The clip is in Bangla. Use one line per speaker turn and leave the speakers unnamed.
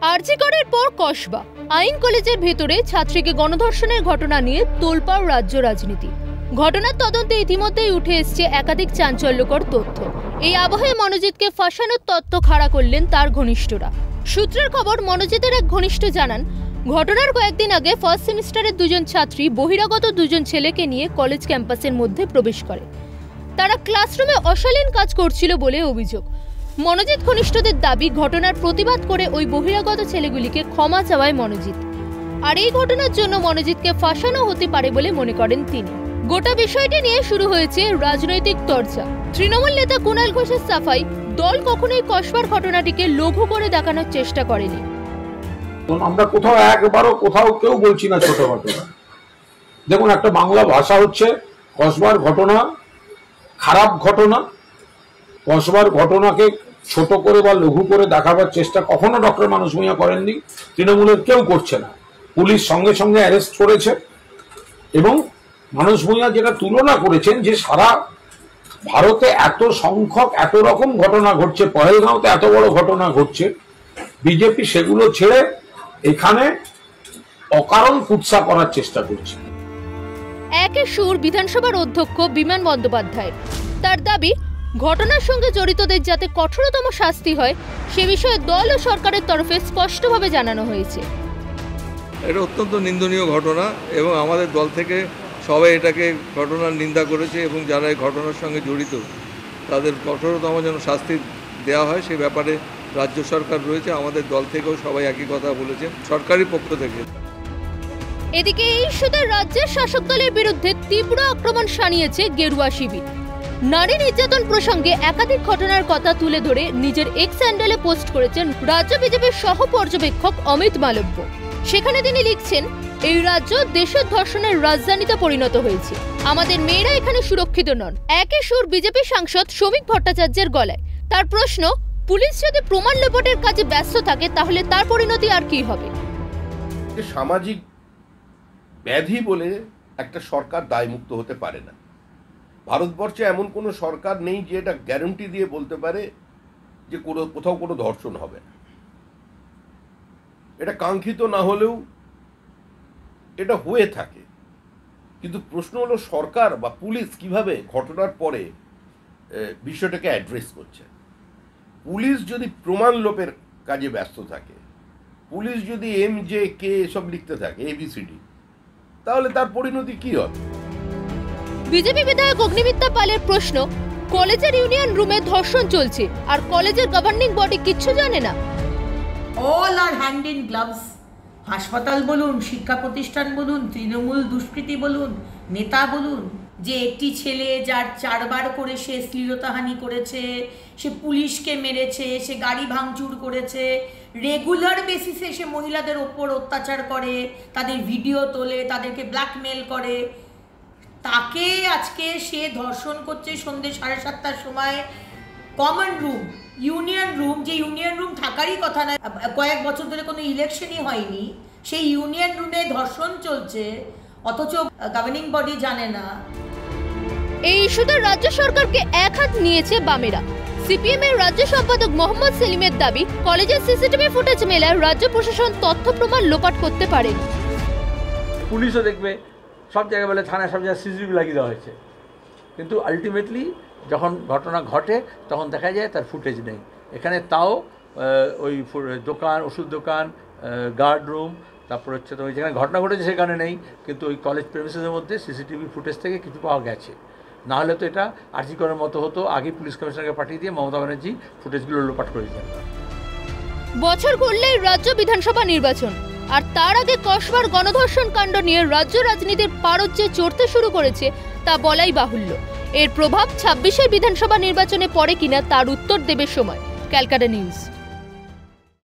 আরজি করের পর কসবা আইন কলেজের ভেতরে ছাত্রীকে গণধর্ষণের ঘটনা নিয়ে তোলপাড় রাজ্য রাজনীতি। ঘটনার তদন্তে ইতিমধ্যেই উঠে এসছে একাধিক চাঞ্চল্যকর তথ্য। এই আবহে মনোজিৎকে ফাঁসানোর তত্ত্ব খাড়া করলেন তার ঘনিষ্ঠরা। সূত্রের খবর, মনোজিতের এক ঘনিষ্ঠ জানান, ঘটনার কয়েকদিন আগে ফার্স্ট সেমিস্টারের দুজন ছাত্রী বহিরাগত দুজন ছেলেকে নিয়ে কলেজ ক্যাম্পাসের মধ্যে প্রবেশ করে। তারা ক্লাসরুমে অশালীন কাজ করছিল বলে অভিযোগ। মনোজিৎ ঘনিষ্ঠদের দাবি, ঘটনার প্রতিবাদ করে ওই বহিরাগত ছেলেগুলিকে ক্ষমা চাওয়ায় মনোজিৎ। আর এই ঘটনার জন্য মনোজিৎকে ফাঁসানো হতে পারে বলে মনে করেন তিনি। গোটা বিষয়টি নিয়ে শুরু হয়েছে রাজনৈতিক চর্চা। তৃণমূল নেতা কুণাল ঘোষের সাফাই, দল কখনোই কসবার ঘটনাটিকে লঘু করে দেখানোর চেষ্টা করেনি।
আমরা কোথাও একবারও কোথাও কেউ বলছি না ছোট ঘটনা। দেখুন, একটা বাংলা ভাষা হচ্ছে কসবার ঘটনা খারাপ ঘটনা। কসবার ঘটনাকে ছোট করে বা লঘু করে দেখাবার চেষ্টা কখনো ডক্টর মানস ভূঁইয়া করেননি, তৃণমূলের কেউ করছে না। পুলিশ সঙ্গে সঙ্গে অ্যারেস্ট করেছে এবং মানস ভূঁইয়া যেটা তুলনা করেছেন যে সারা ভারতে এত সংখ্যক এত রকম ঘটনা ঘটছে, পহেলগাঁওতে এত বড় ঘটনা ঘটছে, বিজেপি সেগুলো ছেড়ে এখানে অকারণ কুৎসা করার চেষ্টা করছে।
একই সুর বিধানসভার অধ্যক্ষ বিমান বন্দ্যোপাধ্যায়। তার দাবি, ঘটনার সঙ্গে জড়িতদের যাতে কঠোরতম শাস্তি হয় সে বিষয়ে দল ও সরকারের তরফে স্পষ্টভাবে জানানো হয়েছে।
এটা অত্যন্ত নিন্দনীয় ঘটনা এবং আমাদের দল থেকে সবাই এটাকে ঘটনার নিন্দা করেছে এবং যারা এই ঘটনার সঙ্গে জড়িত তাদের কঠোরতম যেন শাস্তি দেওয়া হয় সে ব্যাপারে রাজ্য সরকার রয়েছে, আমাদের দল থেকেও সবাই একই কথা বলেছেন সরকারি পক্ষ থেকে।
এদিকে এই ইস্যুতে রাজ্যের শাসক দলের বিরুদ্ধে তীব্র আক্রমণ শানিয়েছে গেরুয়া শিবির। নারী নির্যাতন প্রসঙ্গে একাধিক ঘটনার কথা তুলে ধরে নিজের এক্স হ্যান্ডেলে পোস্ট করেছেন রাজ্য বিজেপির সহ পর্যবেক্ষক অমিত মালব্য। সেখানে তিনি লিখছেন, এই রাজ্য দেশের ধর্ষণের রাজধানীতে পরিণত হয়েছে, আমাদের মেয়েরা এখানে সুরক্ষিত নন। একই সুর বিজেপি সাংসদ শ্রমিক ভট্টাচার্যের গলায়। তার প্রশ্ন, পুলিশ যদি প্রমাণ লোপাটের কাজে ব্যস্ত থাকে তাহলে তার পরিণতি আর কি হবে?
সামাজিক ব্যাধি বলে একটা সরকার দায়মুক্ত হতে পারে না। ভারতবর্ষে এমন কোনো সরকার নেই যে এটা গ্যারান্টি দিয়ে বলতে পারে যে কোথাও কোনো ধর্ষণ হবে না। এটা কাঙ্ক্ষিত না হলেও এটা হয়ে থাকে, কিন্তু প্রশ্ন হলো সরকার বা পুলিশ কিভাবে ঘটনার পরে বিষয়টাকে অ্যাড্রেস করছে। পুলিশ যদি প্রমাণ লোপের কাজে ব্যস্ত থাকে, পুলিশ যদি MJK এসব লিখতে থাকে ABCD, তাহলে তার পরিণতি কি হবে?
বিজেপি বিধায়ক অগ্নিমিত্রা পালের প্রশ্ন, কলেজের ইউনিয়ন রুমে ধর্ষণ চলছে আর কলেজের গভর্নিং বডি কিচ্ছু জানে না।
All are hand in gloves. হাসপাতাল বলুন, শিক্ষা প্রতিষ্ঠান বলুন, তৃণমূল দুষ্কৃতী বলুন, নেতা বলুন, যে একটি ছেলে যার 4 বার করে সে শ্লীলতাহানি করেছে, সে পুলিশকে মেরেছে, সে গাড়ি ভাঙচুর করেছে, রেগুলার বেসিসে সে মহিলাদের ওপর অত্যাচার করে, তাদের ভিডিও তোলে, তাদেরকে ব্ল্যাকমেল করে, তাকে আজকে সে ধর্ষণ করছে সন্ধ্যে 7:30টার সময় কমন রুম, ইউনিয়ন রুম, যে ইউনিয়ন রুম থাকারই কথা না, কয়েক বছর ধরে কোনো ইলেকশনই হয়নি, সেই ইউনিয়ন রুমে ধর্ষণ চলছে, অথচ গভর্নিং বডি জানে না।
এই ইস্যুতে রাজ্য সরকারকে এক হাত নিয়েছে বামেরা। সিপিএম এর রাজ্য সম্পাদক মোহাম্মদ সেলিমের দাবি, কলেজের সিসিটিভি ফুটেজ মেলায় রাজ্য প্রশাসন তথ্য প্রমাণ লোপাট করতে পারেনি।
পুলিশও দেখবে, সব জায়গায় বলে থানায় সব জায়গায় সিসিটিভি লাগিয়ে দেওয়া হয়েছে, কিন্তু আলটিমেটলি যখন ঘটনা ঘটে তখন দেখা যায় তার ফুটেজ নেই। এখানে তাও ওই দোকান, ওষুধ দোকান, গার্ড রুম, তারপর হচ্ছে তো যেখানে ঘটনা ঘটেছে সেখানে নেই, কিন্তু ওই কলেজ প্রেমিসেসের মধ্যে সিসিটিভি ফুটেজ থেকে কিছু পাওয়া গেছে। না হলে তো এটা আরজি করার মতো হতো, আগে পুলিশ কমিশনারকে পাঠিয়ে দিয়ে মমতা ব্যানার্জি ফুটেজগুলো লোপাট করে দিতেন।
বছর ঘুরলেই রাজ্য বিধানসভা নির্বাচন, আর তার আগে কসবার গণধর্ষণ কাণ্ড নিয়ে রাজ্য রাজনীতির পারদ যে চড়তে শুরু করেছে তা বলাই বাহুল্য। এর প্রভাব 26-এর বিধানসভা নির্বাচনে পড়ে কিনা তার উত্তর দেবে সময়। ক্যালকাটা নিউজ।